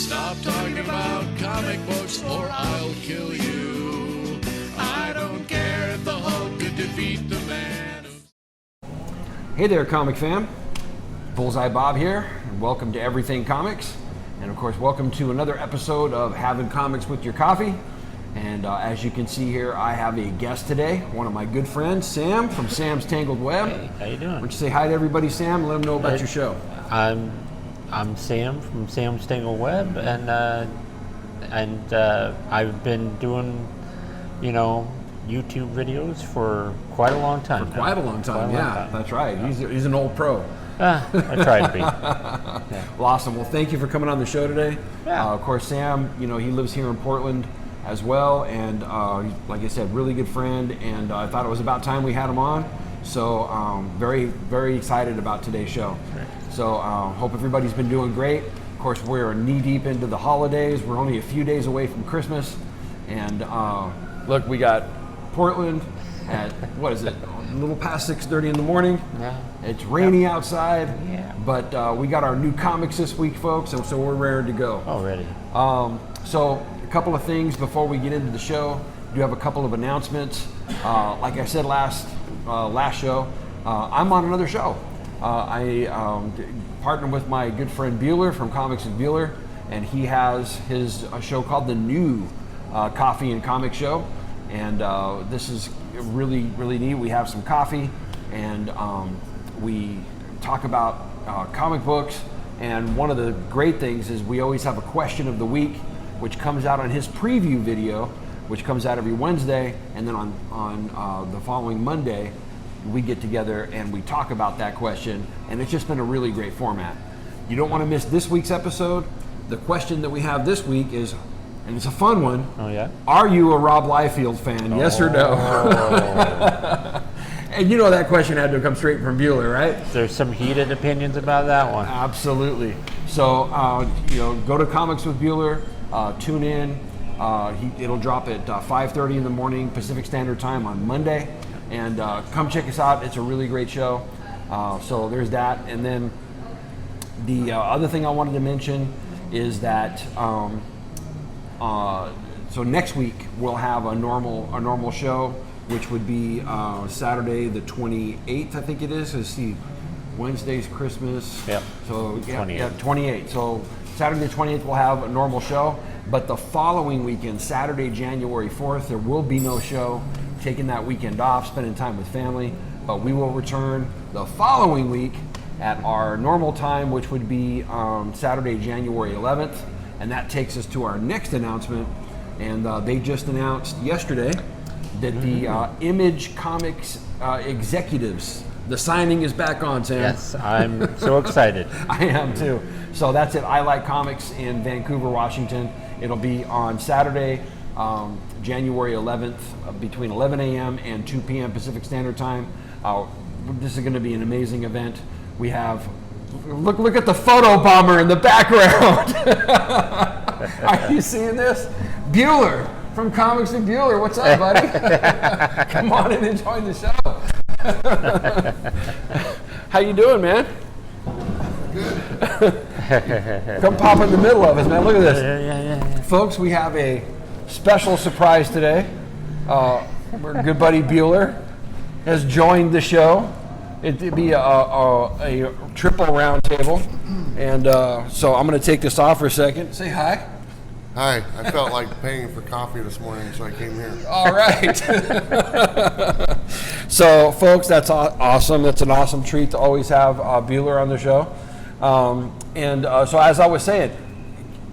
Stop talking about comic books or I'll kill you. I don't care if the Hulk could defeat the man. Hey there, comic fam. Bullseye Bob here, and welcome to Everything Comics. And of course, welcome to another episode of Having Comics with Your Coffee. And as you can see here, I have a guest today, one of my good friends, Sam from Sam's Tangled Web. Hey, how you doing? Why don't you say hi to everybody, Sam, and let them know about your show. I'm Sam from Sam's Tangled Web, and I've been doing, YouTube videos for quite a long time. Quite a long time, yeah. That's right. Yeah. He's an old pro. I try to be. Yeah. Well, awesome. Well, thank you for coming on the show today. Yeah. Of course, Sam, he lives here in Portland as well, and like I said, really good friend, and I thought it was about time we had him on. So very, very excited about today's show. Great. So hope everybody's been doing great. Of course, we're knee deep into the holidays. We're only a few days away from Christmas, and look, we got Portland at, what is it, a little past 6:30 in the morning. Yeah. It's rainy outside, Yeah. but we got our new comics this week, folks, and so we're ready to go. Already. So a couple of things before we get into the show. I do have a couple of announcements. Like I said last show, I'm on another show. I partnered with my good friend Bueller from Comics and Bueller, and he has his show called The New Coffee and Comic Show. And this is really, really neat. We have some coffee, and we talk about comic books. And one of the great things is we always have a question of the week, which comes out on his preview video, which comes out every Wednesday. And then on the following Monday, we get together and we talk about that question. And it's just been a really great format. You don't want to miss this week's episode. The question that we have this week is, and it's a fun one. Oh, yeah? Are you a Rob Liefeld fan? Yes or no? And that question had to come straight from Bueller, right? There's some heated opinions about that one. Absolutely. So, go to Comics with Bueller, tune in. It'll drop at 5:30 in the morning Pacific Standard Time on Monday. And come check us out. It's a really great show. So there's that. And then the other thing I wanted to mention is that so next week we'll have a normal show, which would be Saturday the 28th, I think it is. Let's see, Wednesday's Christmas. Yep. So 28th. 28th. So Saturday the 28th we'll have a normal show, but the following weekend, Saturday, January 4th, there will be no show. Taking that weekend off, spending time with family, but we will return the following week at our normal time, which would be Saturday, January 11th, and that takes us to our next announcement. And they just announced yesterday that the Image Comics executives, the signing is back on, Sam. Yes, I'm so excited. I am too. So that's at I Like Comics in Vancouver, Washington. It'll be on Saturday, January 11th, between 11 a.m. and 2 p.m. Pacific Standard Time. This is going to be an amazing event. We have, look at the photo bomber in the background. Are you seeing this? Bueller from Comics and Bueller. What's up, buddy? Come on and enjoy the show. How you doing, man? Good. Come pop in the middle of us, man. Look at this. Yeah. Folks, we have a special surprise today. Our good buddy Bueller has joined the show. It'd be a triple round table. And so I'm going to take this off for a second. Say hi. Hi, I felt like paying for coffee this morning, so I came here. All right. So, folks, that's awesome. That's an awesome treat to always have Bueller on the show. So as I was saying,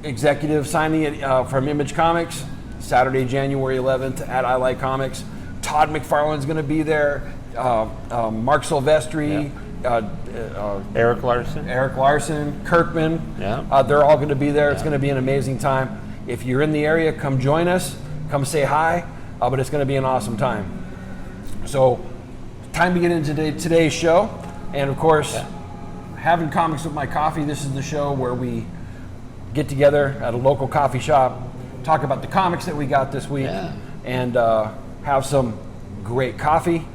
executive signing from Image Comics, Saturday, January 11th at I Like Comics. Todd McFarlane's going to be there. Mark Silvestri, Eric Larson, Kirkman. Yeah. They're all going to be there. It's going to be an amazing time. If you're in the area, come join us. Come say hi. But it's going to be an awesome time. So, time to get into today's show. And of course, Having Comics with My Coffee. This is the show where we get together at a local coffee shop, talk about the comics that we got this week, and have some great coffee.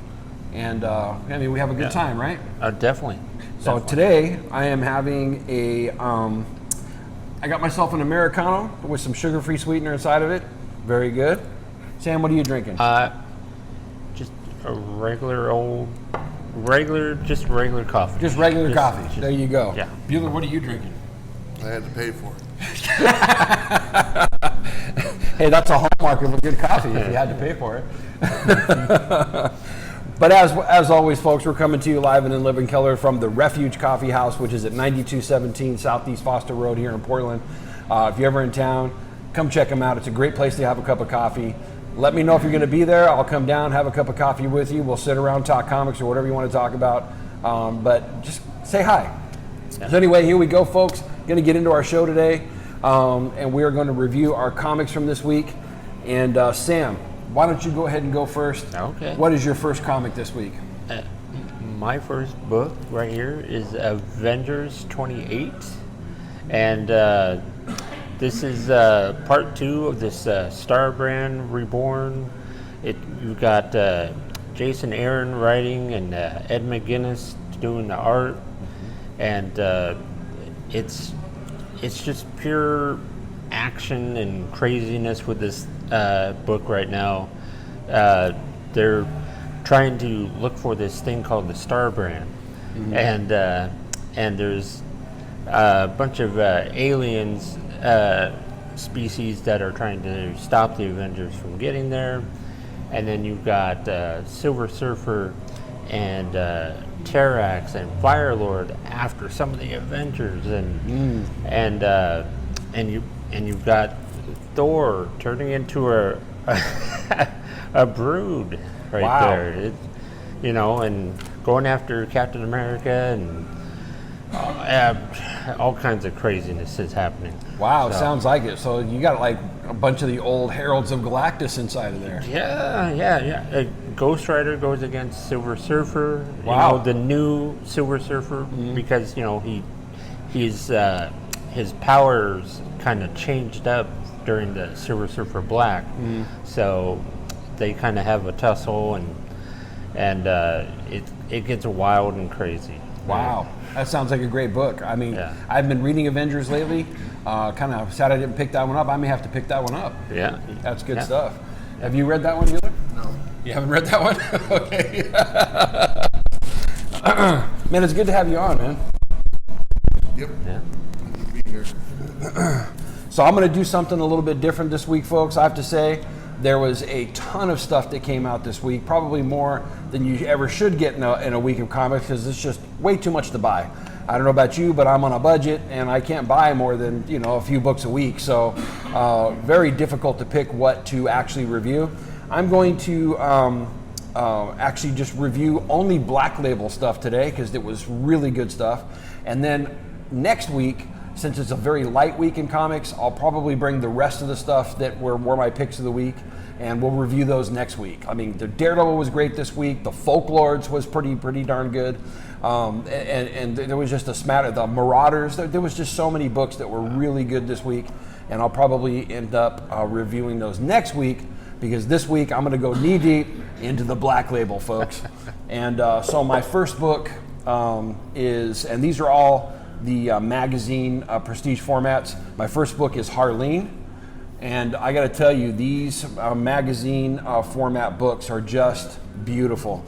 And we have a good time, right? Definitely. So today I am having a I got myself an Americano with some sugar-free sweetener inside of it. Very good. Sam, what are you drinking? Just a regular coffee. Just regular coffee. There you go. Yeah. Bueller, what are you drinking? I had to pay for it. Hey, that's a hallmark of a good coffee if you had to pay for it. But as always, folks, we're coming to you live and in living color from the Refuge Coffee House, which is at 9217 Southeast Foster Road here in Portland. If you're ever in town, come check them out. It's a great place to have a cup of coffee. Let me know if you're going to be there. I'll come down, have a cup of coffee with you. We'll sit around, talk comics or whatever you want to talk about. But just say hi. So anyway, here we go, folks. Going to get into our show today, and we are going to review our comics from this week. And Sam, why don't you go ahead and go first? Okay. What is your first comic this week? My first book right here is Avengers 28, and this is part 2 of this Star Brand Reborn. You've got Jason Aaron writing and Ed McGuinness doing the art, and it's just pure action and craziness with this book right now. They're trying to look for this thing called the Star Brand, and there's a bunch of aliens species that are trying to stop the Avengers from getting there, and then you've got Silver Surfer and Terrax and Firelord after some of the Avengers, and you've got Thor turning into a brood right there. And going after Captain America, and all kinds of craziness is happening. Wow, sounds like it. So you got like a bunch of the old Heralds of Galactus inside of there. Yeah. Ghost Rider goes against Silver Surfer. Wow. The new Silver Surfer, because his powers kind of changed up during the Silver Surfer Black, so they kind of have a tussle, and it gets wild and crazy. Wow, that sounds like a great book. I mean, Yeah. I've been reading Avengers lately. Kind of sad I didn't pick that one up. I may have to pick that one up. Yeah, That's good Yeah. stuff. Have you read that one, Bueller? No. You haven't read that one? Okay. Man, it's good to have you on, man. Yep. Yeah. Good to be here. So I'm going to do something a little bit different this week, folks. I have to say, there was a ton of stuff that came out this week, probably more than you ever should get in a week of comics, because it's just way too much to buy. I don't know about you, but I'm on a budget, and I can't buy more than a few books a week. So very difficult to pick what to actually review. I'm going to actually just review only Black Label stuff today, because it was really good stuff. And then next week, since it's a very light week in comics, I'll probably bring the rest of the stuff that were my picks of the week, and we'll review those next week. I mean, the Daredevil was great this week. The Folklords was pretty darn good. And there was just a smatter. The Marauders, there was just so many books that were really good this week, and I'll probably end up reviewing those next week, because this week I'm going to go knee deep into the Black Label, folks. And so my first book is, and these are all the magazine prestige formats. My first book is Harleen, and I got to tell you, these magazine format books are just beautiful.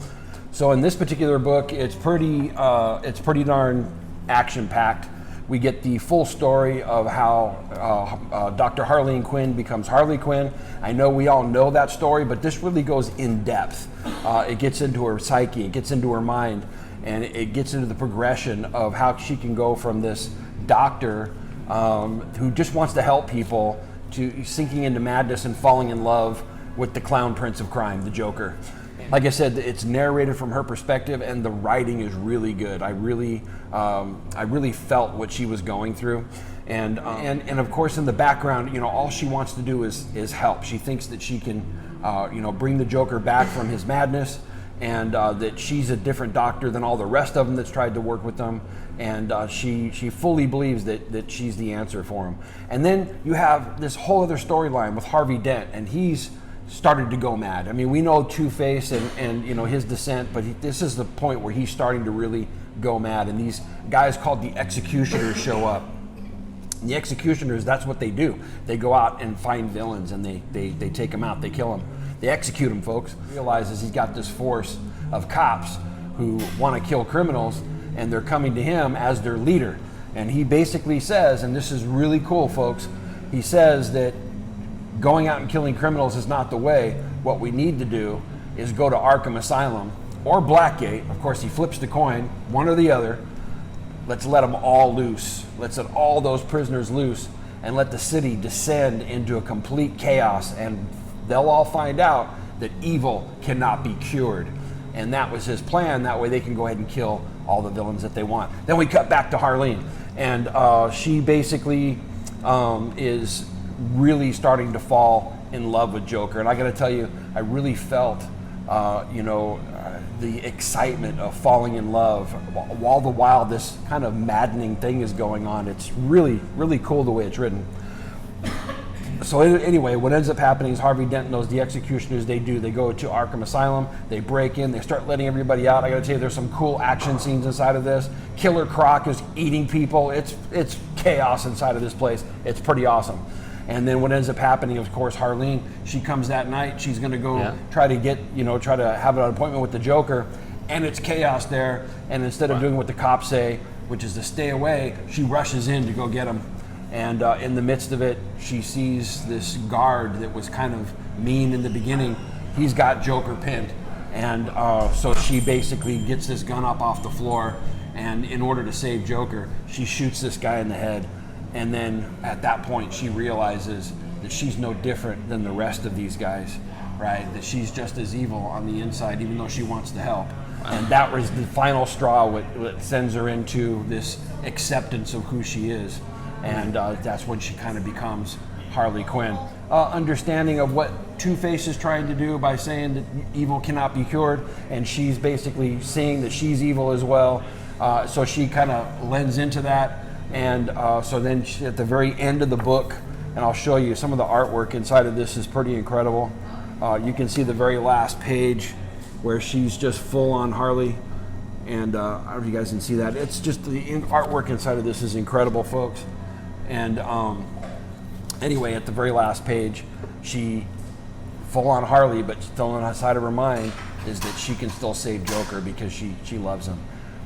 So in this particular book, it's pretty darn action-packed. We get the full story of how Dr. Harleen Quinn becomes Harley Quinn. I know we all know that story, but this really goes in depth. It gets into her psyche, it gets into her mind, and it gets into the progression of how she can go from this doctor who just wants to help people to sinking into madness and falling in love with the clown prince of crime, the Joker. Like I said, it's narrated from her perspective, and the writing is really good. I really felt what she was going through, and of course in the background, all she wants to do is help. She thinks that she can, bring the Joker back from his madness, and that she's a different doctor than all the rest of them that's tried to work with them, and she fully believes that she's the answer for him. And then you have this whole other storyline with Harvey Dent, and he's started to go mad. I mean, we know Two-Face and his descent, but this is the point where he's starting to really go mad, and these guys called the Executioners show up. The executioners, that's what they do. They go out and find villains and they take them out, they kill them. They execute them, folks. He realizes he's got this force of cops who want to kill criminals, and they're coming to him as their leader. And he basically says, and this is really cool, folks, he says that going out and killing criminals is not the way. What we need to do is go to Arkham Asylum or Blackgate. Of course, he flips the coin, one or the other. Let's let them all loose. Let's let all those prisoners loose and let the city descend into a complete chaos, and they'll all find out that evil cannot be cured. And that was his plan. That way they can go ahead and kill all the villains that they want. Then we cut back to Harleen, and she basically is really starting to fall in love with Joker. And I got to tell you, I really felt the excitement of falling in love all the while this kind of maddening thing is going on. It's really, really cool the way it's written. So anyway, what ends up happening is Harvey Dent knows the executioners. They go to Arkham Asylum, they break in, they start letting everybody out. I gotta tell you, there's some cool action scenes inside of this. Killer Croc is eating people. It's chaos inside of this place. It's pretty awesome. And then what ends up happening, of course, Harleen, she comes that night. She's going to go try to have an appointment with the Joker, and it's chaos there. And instead of doing what the cops say, which is to stay away, she rushes in to go get him. And in the midst of it, she sees this guard that was kind of mean in the beginning. He's got Joker pinned. And so she basically gets this gun up off the floor, and in order to save Joker, she shoots this guy in the head. And then at that point, she realizes that she's no different than the rest of these guys, right? That she's just as evil on the inside, even though she wants to help. And that was the final straw, what sends her into this acceptance of who she is. And that's when she kind of becomes Harley Quinn. Understanding of what Two-Face is trying to do by saying that evil cannot be cured, and she's basically seeing that she's evil as well. So she kind of lends into that. And so then at the very end of the book, and I'll show you some of the artwork inside of this is pretty incredible. You can see the very last page where she's just full on Harley. And I don't know if you guys can see that. It's just the artwork inside of this is incredible, folks. And anyway, at the very last page, she full on Harley, but still on the side of her mind is that she can still save Joker because she loves him.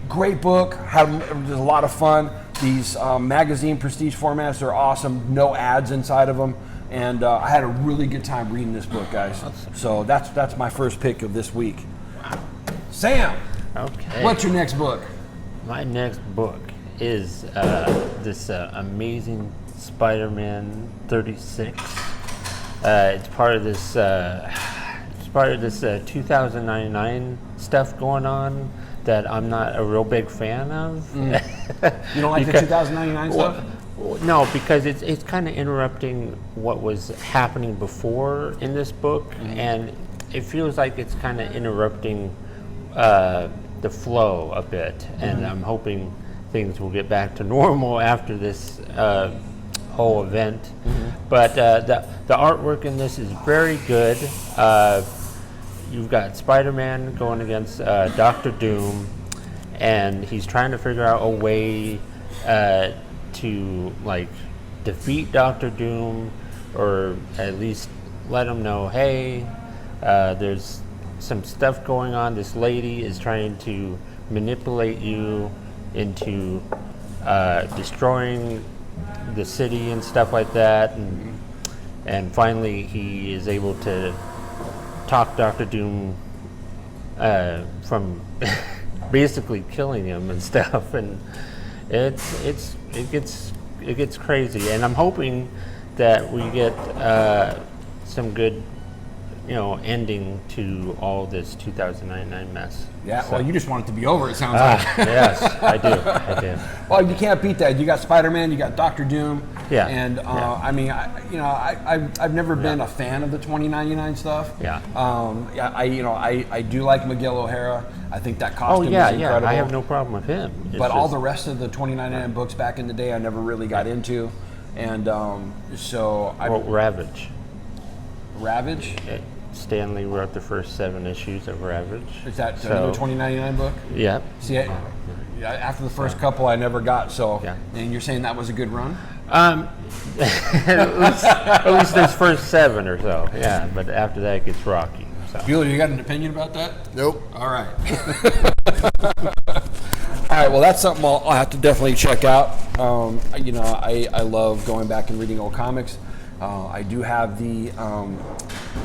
Great book, there's a lot of fun. These magazine prestige formats are awesome, no ads inside of them, and I had a really good time reading this book, guys. So that's my first pick of this week. Sam, okay. What's your next book? My next book is this amazing Spider-Man 36. It's part of this 2099 stuff going on that I'm not a real big fan of. You don't like the 2099 stuff? Well, no, because it's kind of interrupting what was happening before in this book, and it feels like it's kind of interrupting the flow a bit, and I'm hoping things will get back to normal after this whole event. But the artwork in this is very good. You've got Spider-Man going against Dr. Doom, and he's trying to figure out a way to defeat Dr. Doom, or at least let him know, hey, there's some stuff going on. This lady is trying to manipulate you into destroying the city and stuff like that, and finally he is able to talk Dr. Doom from basically killing him and stuff, and it gets crazy, and I'm hoping that we get some good ending to all this 2099 mess. Yeah, so. Well, you just want it to be over, it sounds like. Yes, I do. Well, you can't beat that. You got Spider-Man, you got Dr. Doom. Yeah. And I mean, I've never been a fan of the 2099 stuff. Yeah. I do like Miguel O'Hara. I think that costume is incredible. Yeah, I have no problem with him. But all the rest of the 2099 books back in the day, I never really got into. And so I... Well, Ravage. Ravage? Stanley wrote the first 7 issues of Ravage. Is that another 2099 book? Yeah. See, after the first couple, I never got. So, and you're saying that was a good run? At least those first 7 or so, yeah. But after that, it gets rocky. So. Bueller, you got an opinion about that? Nope. All right. All right, well, that's something I'll have to definitely check out. I love going back and reading old comics. I do have the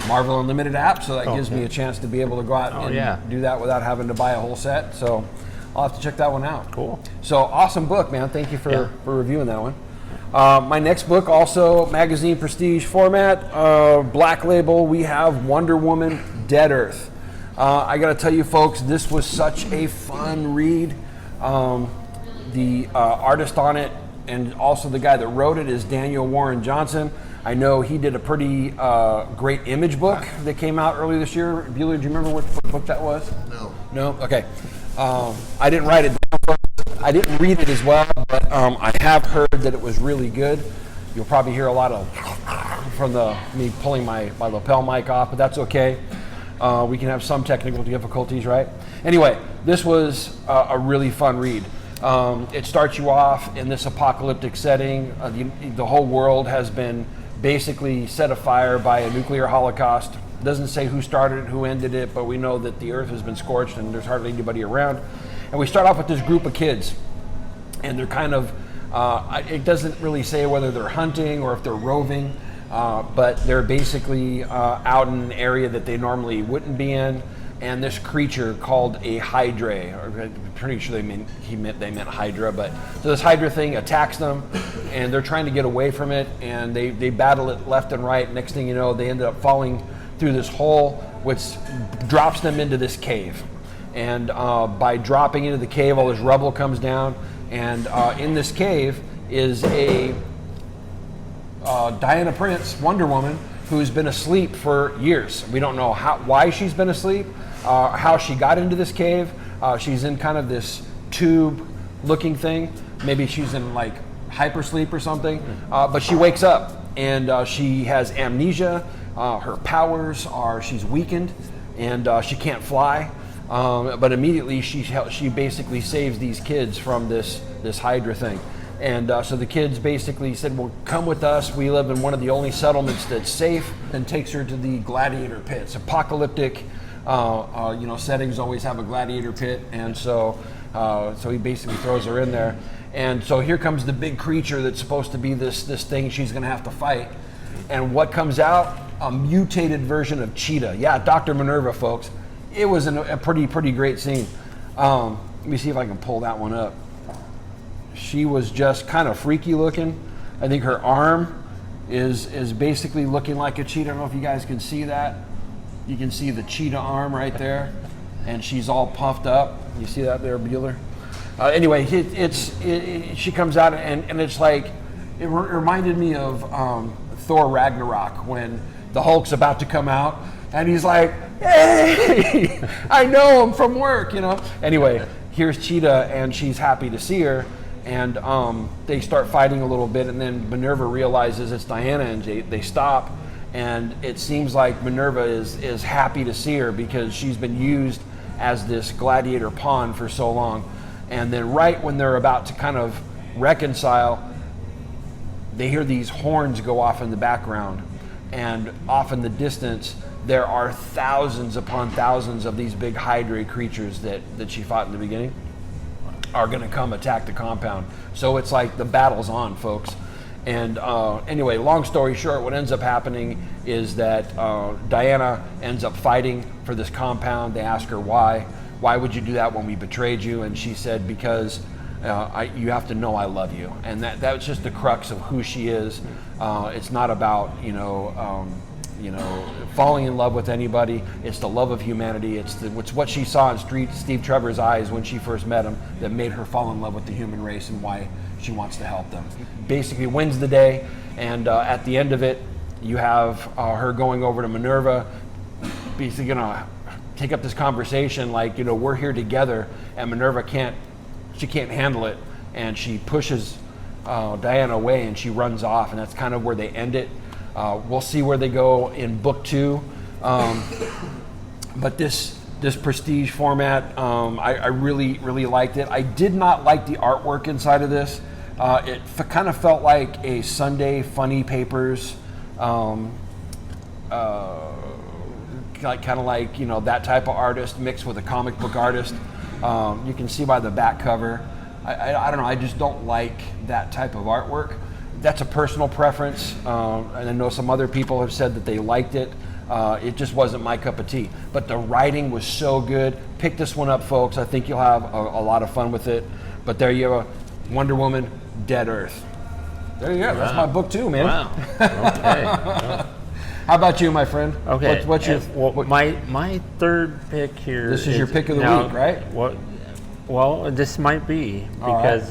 Marvel Unlimited app, so that gives me a chance to be able to go out and do that without having to buy a whole set. So I'll have to check that one out. Cool. So awesome book, man. Thank you for reviewing that one. My next book, also magazine prestige format, Black Label, we have Wonder Woman, Dead Earth. I got to tell you folks, this was such a fun read. The artist on it and also the guy that wrote it is Daniel Warren Johnson. I know he did a pretty great image book that came out earlier this year. Bueller, do you remember what book that was? No. No? Okay. I didn't write it down. I didn't read it as well, but I have heard that it was really good. You'll probably hear a lot of from me pulling my lapel mic off, but that's okay. We can have some technical difficulties, right? Anyway, this was a really fun read. It starts you off in this apocalyptic setting. The whole world has been basically set afire by a nuclear holocaust. It doesn't say who started it, who ended it, but we know that the earth has been scorched and there's hardly anybody around. And we start off with this group of kids, and they're kind of, it doesn't really say whether they're hunting or if they're roving, but they're basically out in an area that they normally wouldn't be in. And this creature called a Hydra, or I'm pretty sure they meant Hydra, but so this Hydra thing attacks them, and they're trying to get away from it, and they battle it left and right. Next thing you know, they ended up falling through this hole, which drops them into this cave. And by dropping into the cave, all this rubble comes down, and in this cave is a Diana Prince, Wonder Woman, who's been asleep for years. We don't know why she's been asleep, how she got into this cave. She's in kind of this tube-looking thing. Maybe she's in like hypersleep or something. But she wakes up and she has amnesia. Her powers are she's weakened and she can't fly. But immediately she basically saves these kids from this Hydra thing. And so the kids basically said, well, come with us. We live in one of the only settlements that's safe, and takes her to the gladiator pits. Apocalyptic settings always have a gladiator pit. And so he basically throws her in there. And so here comes the big creature that's supposed to be this thing she's going to have to fight. And what comes out? A mutated version of Cheetah. Yeah, Dr. Minerva, folks. It was a pretty great scene. Let me see if I can pull that one up. She was just kind of freaky looking. I think her arm is basically looking like a cheetah. I don't know if you guys can see that. You can see the cheetah arm right there, and she's all puffed up. You see that there, Bueller? Anyway, she comes out, and it's like, it reminded me of Thor Ragnarok when the Hulk's about to come out, and he's like, hey, I know him from work, Anyway, here's Cheetah, and she's happy to see her. And they start fighting a little bit, and then Minerva realizes it's Diana, and they stop. And it seems like Minerva is happy to see her because she's been used as this gladiator pawn for so long. And then right when they're about to kind of reconcile, they hear these horns go off in the background. And off in the distance, there are thousands upon thousands of these big Hydra creatures that she fought in the beginning are going to come attack the compound. So it's like the battle's on, folks. And anyway, long story short, what ends up happening is that Diana ends up fighting for this compound. They ask her why. Why would you do that when we betrayed you? And she said, because you have to know I love you. And that's just the crux of who she is. It's not about, falling in love with anybody. It's the love of humanity. It's what she saw in Steve Trevor's eyes when she first met him that made her fall in love with the human race and why she wants to help them. Basically wins the day, and at the end of it, you have her going over to Minerva, basically gonna take up this conversation like, we're here together, and Minerva can't handle it, and she pushes Diana away and she runs off, and that's kind of where they end it. We'll see where they go in book 2. But this prestige format, I really liked it. I did not like the artwork inside of this. Kind of felt like a Sunday Funny Papers, kind of like, you know, that type of artist mixed with a comic book artist. You can see by the back cover. I don't know, I just don't like that type of artwork. That's a personal preference, and I know some other people have said that they liked it. It just wasn't my cup of tea. But the writing was so good. Pick this one up, folks. I think you'll have a lot of fun with it. But there you go, Wonder Woman, Dead Earth. There you go. Wow. That's my book too, man. Wow. Okay. How about you, my friend? Okay. What's your my third pick here? This is your pick of the week, right? Well, this might be because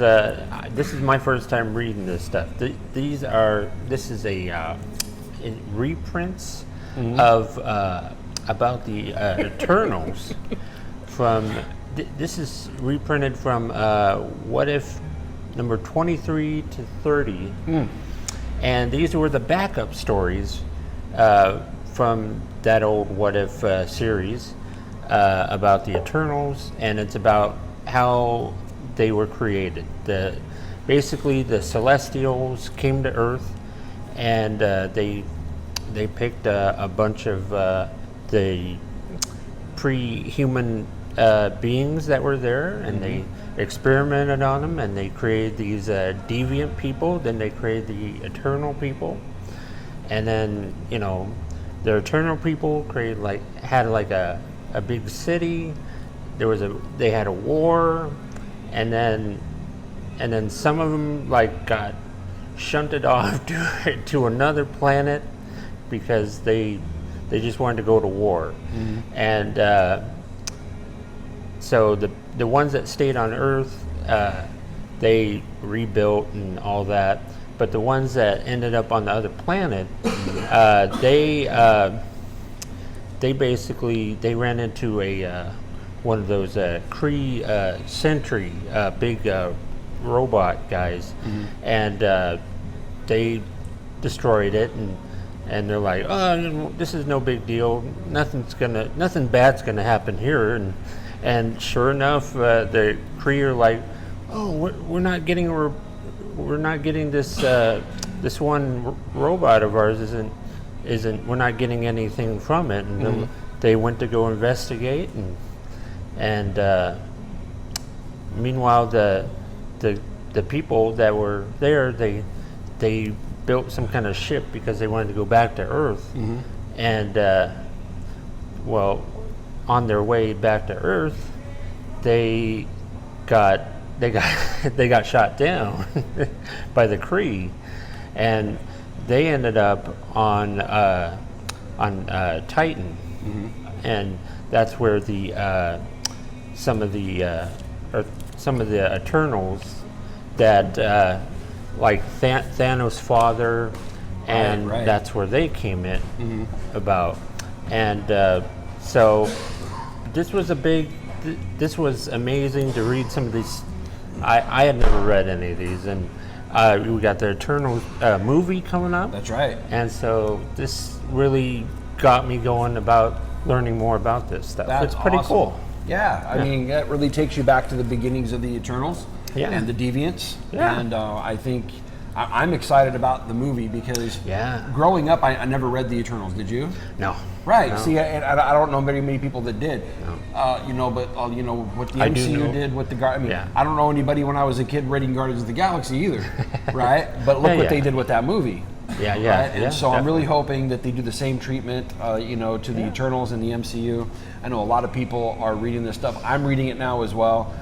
this is my first time reading this stuff. This is a reprints of about the Eternals from. This is reprinted from What If number 23 to 30, and these were the backup stories from that old What If series about the Eternals, and it's about how they were created. Basically the Celestials came to Earth, and they picked a bunch of the pre-human beings that were there, and they experimented on them, and they created these deviant people. Then they created the Eternal people, and then, you know, the Eternal people had a big city. They had a war, and then some of them got shunted off to another planet because they just wanted to go to war. And so the ones that stayed on Earth, they rebuilt and all that. But the ones that ended up on the other planet, they ran into one of those Kree Sentry big robot guys, and they destroyed it, and they're like, oh, this is no big deal. Nothing bad's gonna happen here, and sure enough, the Kree are like, oh, we're not getting this one robot of ours isn't we're not getting anything from it, and then they went to go investigate, and meanwhile the people that were there, they built some kind of ship because they wanted to go back to Earth, and well, on their way back to Earth, they got shot down by the Kree, and they ended up on Titan, and that's where some of the Eternals that like Thanos' father, and right. That's where they came in about, and so this was amazing to read some of these. I had never read any of these, and we got the Eternals movie coming up. That's right. And so this really got me going about learning more about this stuff. That's it's pretty awesome. cool. Yeah, I mean, that really takes you back to the beginnings of the Eternals and the Deviants. Yeah. And I think I'm excited about the movie because Yeah. growing up, I never read the Eternals. Did you? No. Right. No. See, I don't know very many people that did. No. You know, but you know what the I do MCU know. did with the I mean, Yeah. I don't know anybody when I was a kid reading Guardians of the Galaxy either, right? But look what they did with that movie. Yeah, Right? And so I'm really hoping that they do the same treatment, you know, to the Eternals and the MCU. I know a lot of people are reading this stuff. I'm reading it now as well,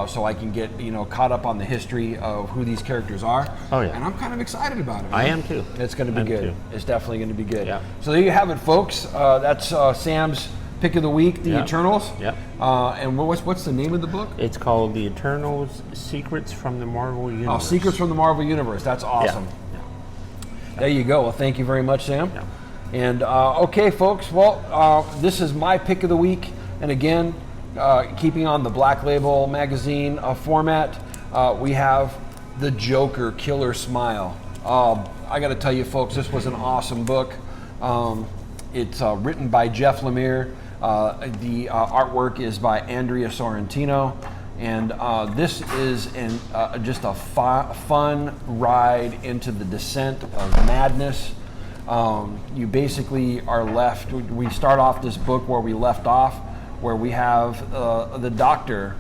so I can get, you know, caught up on the history of who these characters are. Oh, yeah. And I'm kind of excited about it. I man. am too. It's going to be I'm good. too. It's definitely going to be good. Yeah. So there you have it, folks. That's Sam's pick of the week, The Eternals. Yep. And what's the name of the book? It's called The Eternals: Secrets from the Marvel Universe. Oh, Secrets from the Marvel Universe. That's awesome. Yeah. There you go. Well, thank you very much, Sam. Yeah. And okay, folks. Well, this is my pick of the week, and again, keeping on the Black Label magazine format, we have The Joker: Killer Smile. I got to tell you, folks, this was an awesome book. It's written by Jeff Lemire. The artwork is by Andrea Sorrentino. And this is just a fun ride into the descent of madness. You basically are left, we start off this book where we left off, where we have the doctor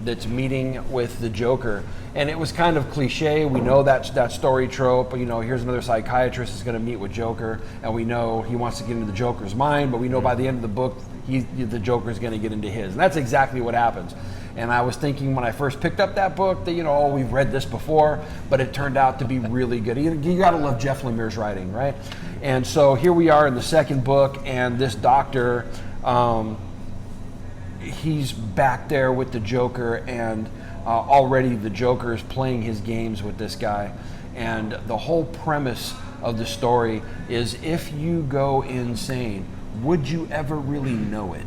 that's meeting with the Joker. And it was kind of cliche. We know that story trope. You know, here's another psychiatrist is going to meet with Joker, and we know he wants to get into the Joker's mind, but we know by the end of the book, the Joker's going to get into his. And that's exactly what happens. And I was thinking when I first picked up that book that, we've read this before, but it turned out to be really good. You got to love Jeff Lemire's writing, right? And so here we are in the second book, and this doctor, he's back there with the Joker, and already the Joker is playing his games with this guy. And the whole premise of the story is, if you go insane, would you ever really know it?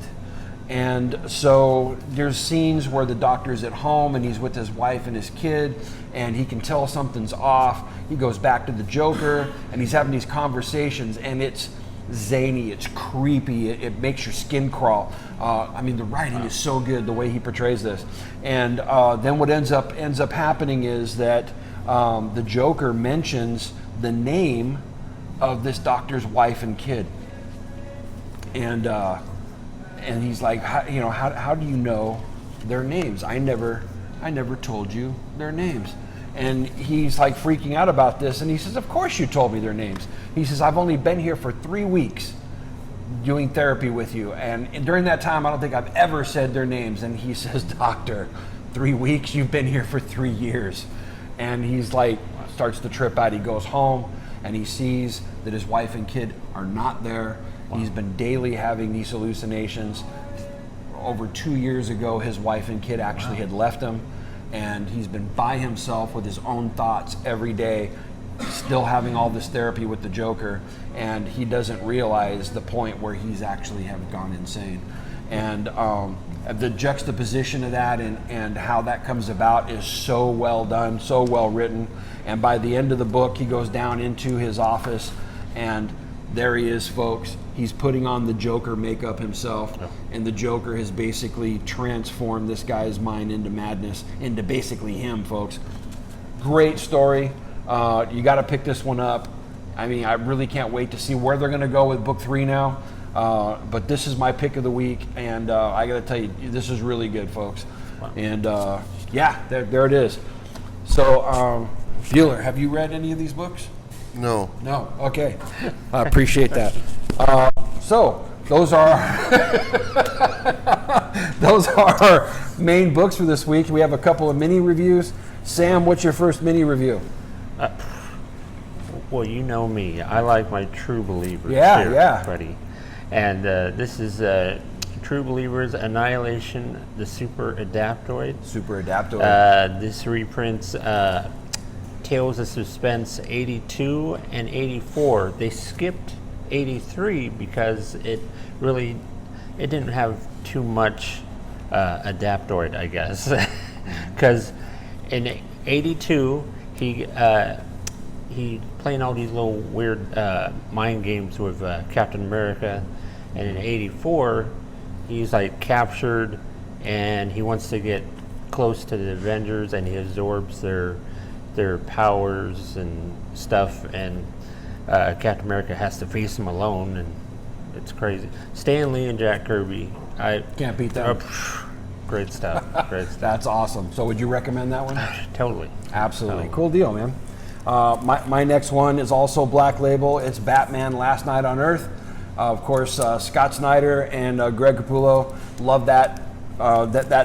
And so there's scenes where the doctor's at home and he's with his wife and his kid, and he can tell something's off. He goes back to the Joker and he's having these conversations, and it's zany, it's creepy, it makes your skin crawl. The writing is so good, the way he portrays this. And then what ends up happening is that the Joker mentions the name of this doctor's wife and kid. And he's like, how do you know their names? I never told you their names. And he's like freaking out about this, and he says, of course you told me their names. He says, I've only been here for 3 weeks doing therapy with you, and during that time I don't think I've ever said their names. And he says, doctor, 3 weeks? You've been here for 3 years. And he's like, starts to trip out. He goes home and he sees that his wife and kid are not there. He's been daily having these hallucinations. Over 2 years ago, his wife and kid actually had left him, and he's been by himself with his own thoughts every day, still having all this therapy with the Joker, and he doesn't realize the point where he's actually have gone insane. And the juxtaposition of that and how that comes about is so well done, so well written. And by the end of the book, he goes down into his office, and there he is, folks. He's putting on the Joker makeup himself, and the Joker has basically transformed this guy's mind into madness, into basically him, folks. Great story. You got to pick this one up. I really can't wait to see where they're going to go with book 3 now. But this is my pick of the week, and I got to tell you, this is really good, folks. Wow. And there it is. So, Bueller, have you read any of these books? No. No. Okay. I appreciate that. So those are our main books for this week. We have a couple of mini reviews. Sam, what's your first mini review? Well, you know me. I like my True Believers. Yeah. Buddy. And this is True Believers: Annihilation, the Super Adaptoid. This reprints Tales of Suspense 82 and 84. They skipped 83 because it didn't have too much adaptoid, I guess. Because in 82 he playing all these little weird mind games with Captain America, and in 84 he's like captured and he wants to get close to the Avengers, and he absorbs their powers and stuff, and Captain America has to face him alone, and it's crazy. Stan Lee and Jack Kirby, I can't beat that. Great stuff. That's awesome. So would you recommend that one? Totally. Absolutely. Cool deal, man. My next one is also Black Label. It's Batman: Last Night on Earth. Of course, Scott Snyder and Greg Capullo. Love that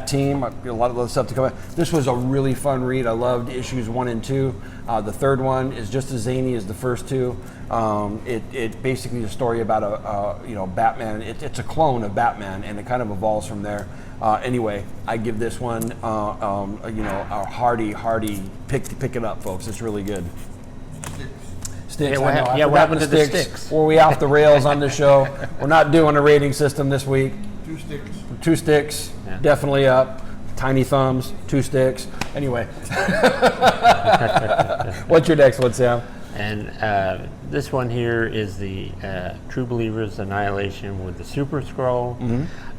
team. A lot of the stuff to come out. This was a really fun read. I loved issues 1 and 2. The third one is just as zany as the first two. It basically is a story about Batman. It's a clone of Batman, and it kind of evolves from there. Anyway, I give this one a hearty pick it up, folks. It's really good. Sticks. What happened to the sticks? Were we off the rails on the show? We're not doing a rating system this week. 2 sticks. 2 sticks, definitely up. Tiny thumbs, 2 sticks. Anyway. What's your next one, Sam? And this one here is the True Believers Annihilation with the Super Scroll.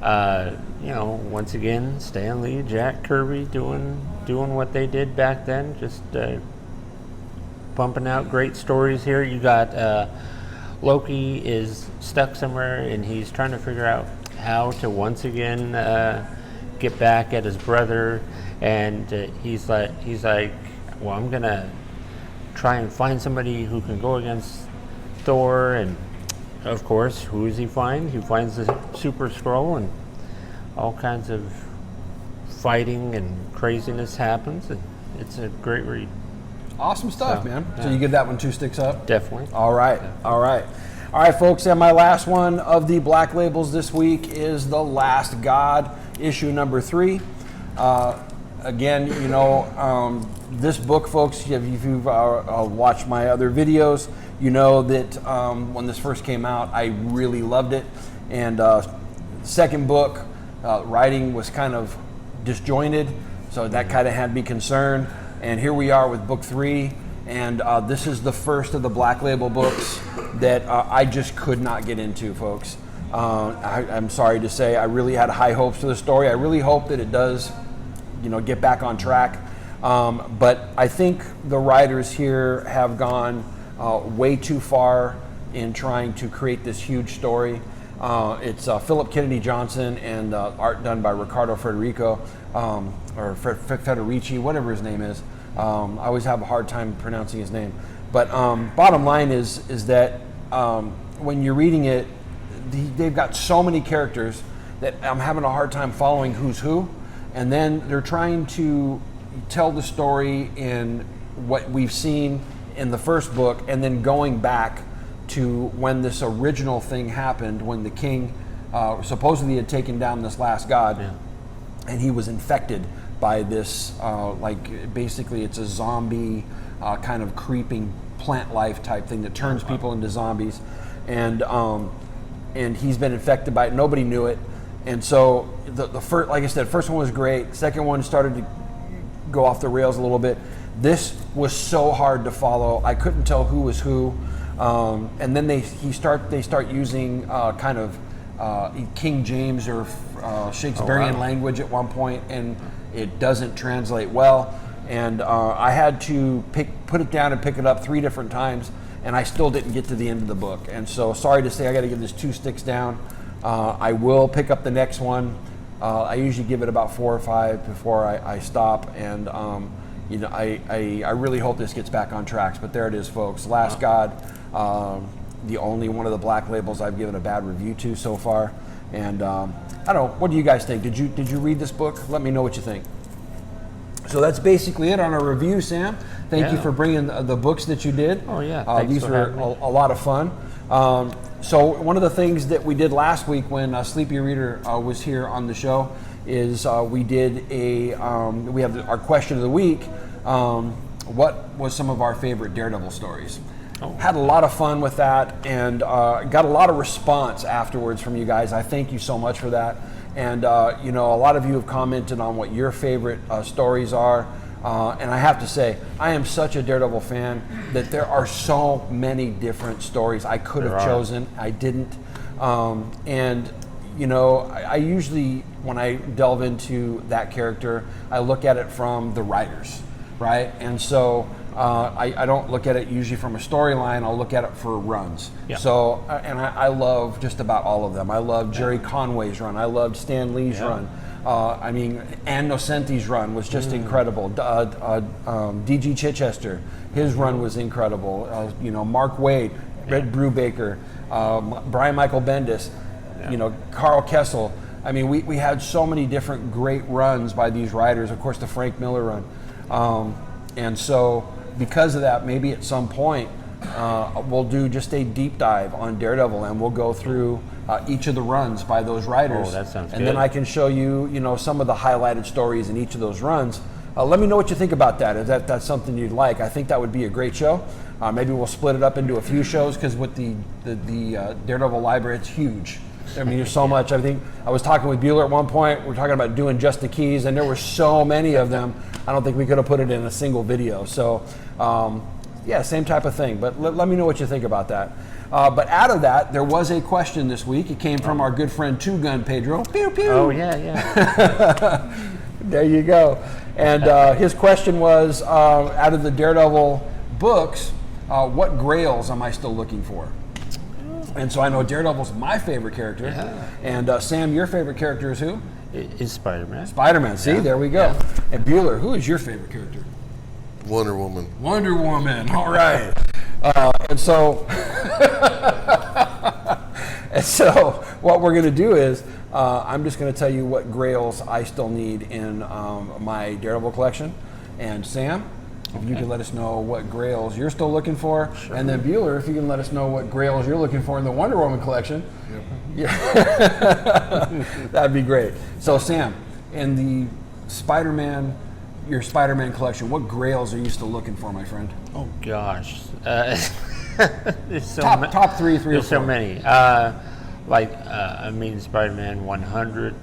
Once again, Stan Lee, Jack Kirby doing what they did back then, just pumping out great stories here. You got Loki is stuck somewhere, and he's trying to figure out how to once again get back at his brother, and he's like, well, I'm gonna try and find somebody who can go against Thor, and of course, who does he find? He finds the Super Scroll, and all kinds of fighting and craziness happens, and it's a great read. Awesome stuff, So, man. yeah. So you give that one 2 sticks up? Definitely. All right. All right, folks, and my last one of the Black Labels this week is The Last God, issue number 3. Again, this book, folks, if you've watched my other videos, you know that when this first came out, I really loved it. And second book, writing was kind of disjointed, so that kind of had me concerned. And here we are with book 3, and this is the first of the Black Label books that I just could not get into, folks. I'm sorry to say, I really had high hopes for the story. I really hope that it does, get back on track. But I think the writers here have gone way too far in trying to create this huge story. It's Philip Kennedy Johnson and art done by Riccardo Federico, or Federici, whatever his name is. I always have a hard time pronouncing his name. But bottom line is that when you're reading it, they've got so many characters that I'm having a hard time following who's who. And then they're trying to tell the story in what we've seen in the first book, and then going back to when this original thing happened, when the king supposedly had taken down this last god, and he was infected by this, basically it's a zombie kind of creeping plant life type thing that turns people into zombies, and he's been infected by it. Nobody knew it, and so the first, like I said, first one was great. Second one started to go off the rails a little bit. This was so hard to follow. I couldn't tell who was who. And then they start using kind of King James or Shakespearean language at one point, and it doesn't translate well. And I had to put it down and pick it up 3 different times, and I still didn't get to the end of the book. And so, sorry to say, I got to give this 2 sticks down. I will pick up the next one. I usually give it about 4 or 5 before I stop, and I really hope this gets back on tracks. But there it is, folks. Last God. The only one of the Black Labels I've given a bad review to so far. And I don't know, what do you guys think? Did you read this book? Let me know what you think. So that's basically it on our review, Sam. Thank you for bringing the books that you did. Oh yeah, these were a lot of fun. So one of the things that we did last week when Sleepy Reader was here on the show is we did we have our question of the week. What was some of our favorite Daredevil stories? Had a lot of fun with that, and got a lot of response afterwards from you guys. I thank you so much for that. And a lot of you have commented on what your favorite stories are. And I have to say, I am such a Daredevil fan that there are so many different stories I could have chosen. I didn't. I usually, when I delve into that character, I look at it from the writers, right? And so I don't look at it usually from a storyline. I'll look at it for runs. Yeah. So, and I love just about all of them. I love Jerry Conway's run. I loved Stan Lee's run. Ann Nocenti's run was just incredible. D.G. Chichester, his run was incredible. Mark Waid, Red Brubaker, Brian Michael Bendis, Carl Kessel. I mean, we had so many different great runs by these writers. Of course, the Frank Miller run. And so, because of that, maybe at some point we'll do just a deep dive on Daredevil, and we'll go through each of the runs by those writers. Oh, that sounds good. And then I can show you, some of the highlighted stories in each of those runs. Let me know what you think about that. If that's something you'd like, I think that would be a great show. Maybe we'll split it up into a few shows, because with the Daredevil library, it's huge. I mean, there's so much. I think I was talking with Bueller at one point. We're talking about doing just the keys, and there were so many of them. I don't think we could have put it in a single video. So Yeah, same type of thing. But let me know what you think about that. But out of that, there was a question this week. It came from our good friend Two Gun Pedro. Pew pew. Oh yeah. There you go. And his question was, out of the Daredevil books, what grails am I still looking for? And so I know Daredevil's my favorite character. Yeah. And Sam, your favorite character is who? Is Spider-Man. Spider-Man. See, there we go. Yeah. And Bueller, who is your favorite character? Wonder Woman. Wonder Woman. All right. And so what we're going to do is I'm just going to tell you what grails I still need in my Daredevil collection. And Sam, if you can let us know what grails you're still looking for. Sure. And then Bueller, if you can let us know what grails you're looking for in the Wonder Woman collection. Yep. Yeah. That'd be great. So Sam, in the your Spider-Man collection, what grails are you still looking for, my friend? Oh gosh. There's so top three or four. There's so many. Spider-Man 100,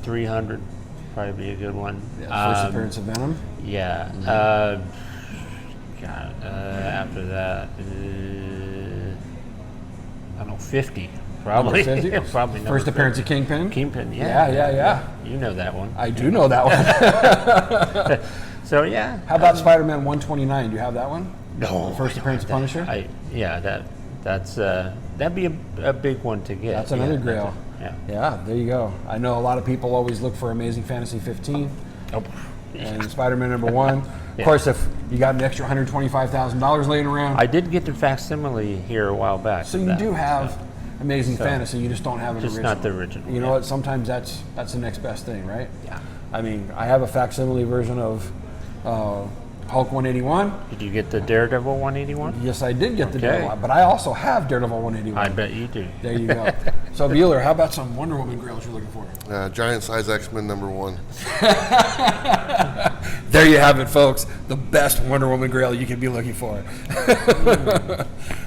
300, probably be a good one. Yeah, first appearance of Venom. Yeah. Mm-hmm. After that, I don't know, 50. Probably. 50? Probably first appearance of Kingpin. Kingpin, yeah. Yeah. You know that one. I do know that one. So yeah. How about Spider-Man 129? Do you have that one? No. First appearance of Punisher? That'd be a big one to get. That's another grail. Yeah, there you go. I know a lot of people always look for Amazing Fantasy 15 and Spider-Man number 1. Of course, if you got an extra $125,000 laying around. I did get the facsimile here a while back. So you do have Amazing Fantasy, you just don't have an just original. Not the original. You know what? Sometimes that's the next best thing, right? Yeah. I mean, I have a facsimile version of Hulk 181. Did you get the Daredevil 181? Yes, I did get the Daredevil, but I also have Daredevil 181. I bet you do. There you go. So Bueller, how about some Wonder Woman grails you're looking for? Giant size X-Men number 1. There you have it, folks. The best Wonder Woman grail you can be looking for.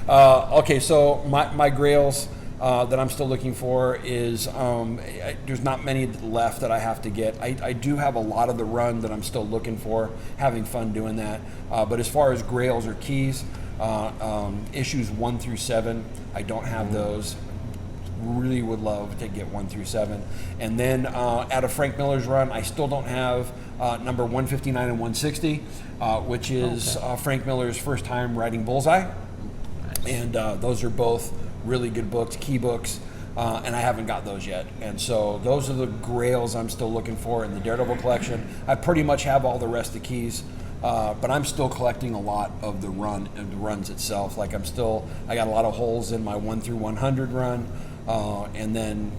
Okay, so my grails that I'm still looking for is there's not many left that I have to get. I do have a lot of the run that I'm still looking for, having fun doing that. But as far as grails or keys, issues 1 through 7, I don't have those. Really would love to get 1 through 7. And then out of Frank Miller's run, I still don't have number 159 and 160, which is Frank Miller's first time writing Bullseye. And those are both really good books, key books, and I haven't got those yet. And so those are the grails I'm still looking for in the Daredevil collection. I pretty much have all the rest of the keys, but I'm still collecting a lot of the runs itself. Like I got a lot of holes in my 1 through 100 run, and then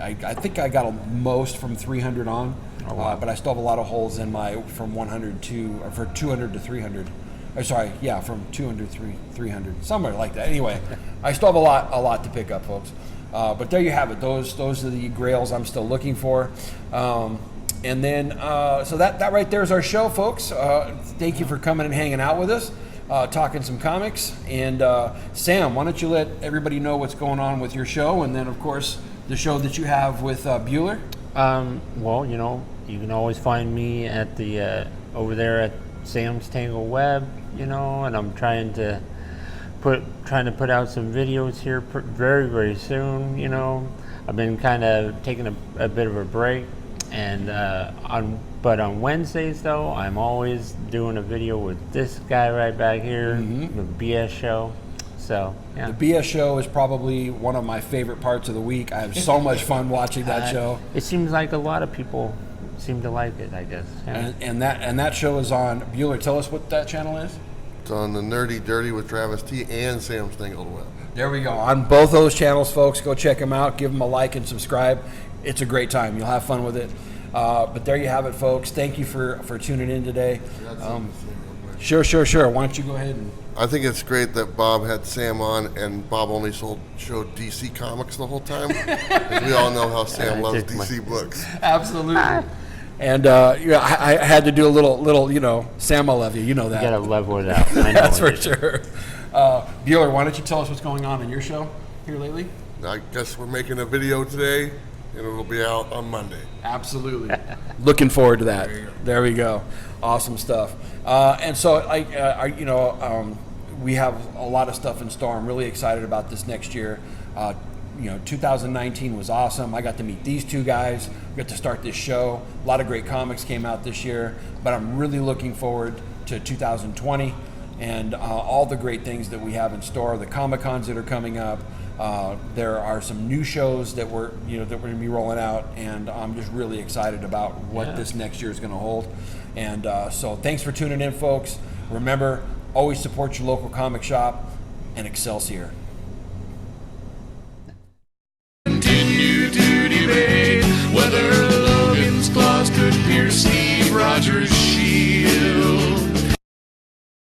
I think I got most from 300 on, but I still have a lot of holes in my from 100 to for 200 to 300. From 200 to 300, somewhere like that. Anyway, I still have a lot to pick up, folks. But there you have it. Those are the grails I'm still looking for. And then, so that right there is our show, folks. Thank you for coming and hanging out with us, talking some comics. And Sam, why don't you let everybody know what's going on with your show, and then, of course, the show that you have with Bueller? Well, you can always find me at the over there at Sam's Tangle Web, and I'm trying to put out some videos here very, very soon. I've been kind of taking a bit of a break, and on Wednesdays though, I'm always doing a video with this guy right back here, the BS show. So yeah, the BS show is probably one of my favorite parts of the week. I have so much fun watching that show. It seems like a lot of people seem to like it, I guess. Yeah. And that show is on Bueller. Tell us what that channel is. It's on the Nerdy Dirty with Travis T and Sam Tangled Web. There we go. On both those channels, folks, go check them out. Give them a like and subscribe. It's a great time. You'll have fun with it. But there you have it, folks. Thank you for tuning in today. Sure. Why don't you go ahead and... I think it's great that Bob had Sam on, and Bob only showed DC Comics the whole time. We all know how Sam loves DC books. Absolutely. And I had to do a little, Sam, I love you. You know that. You gotta level it out. That's for sure. Bueller, why don't you tell us what's going on in your show here lately? I guess we're making a video today, and it'll be out on Monday. Absolutely. Looking forward to that. There we go. Awesome stuff. And so, we have a lot of stuff in store. I'm really excited about this next year. 2019 was awesome. I got to meet these two guys. We got to start this show. A lot of great comics came out this year, but I'm really looking forward to 2020 and all the great things that we have in store. The Comic-Cons that are coming up. There are some new shows that we're going to be rolling out, and I'm just really excited about what this next year is going to hold. And so thanks for tuning in, folks. Remember, always support your local comic shop, and Excelsior.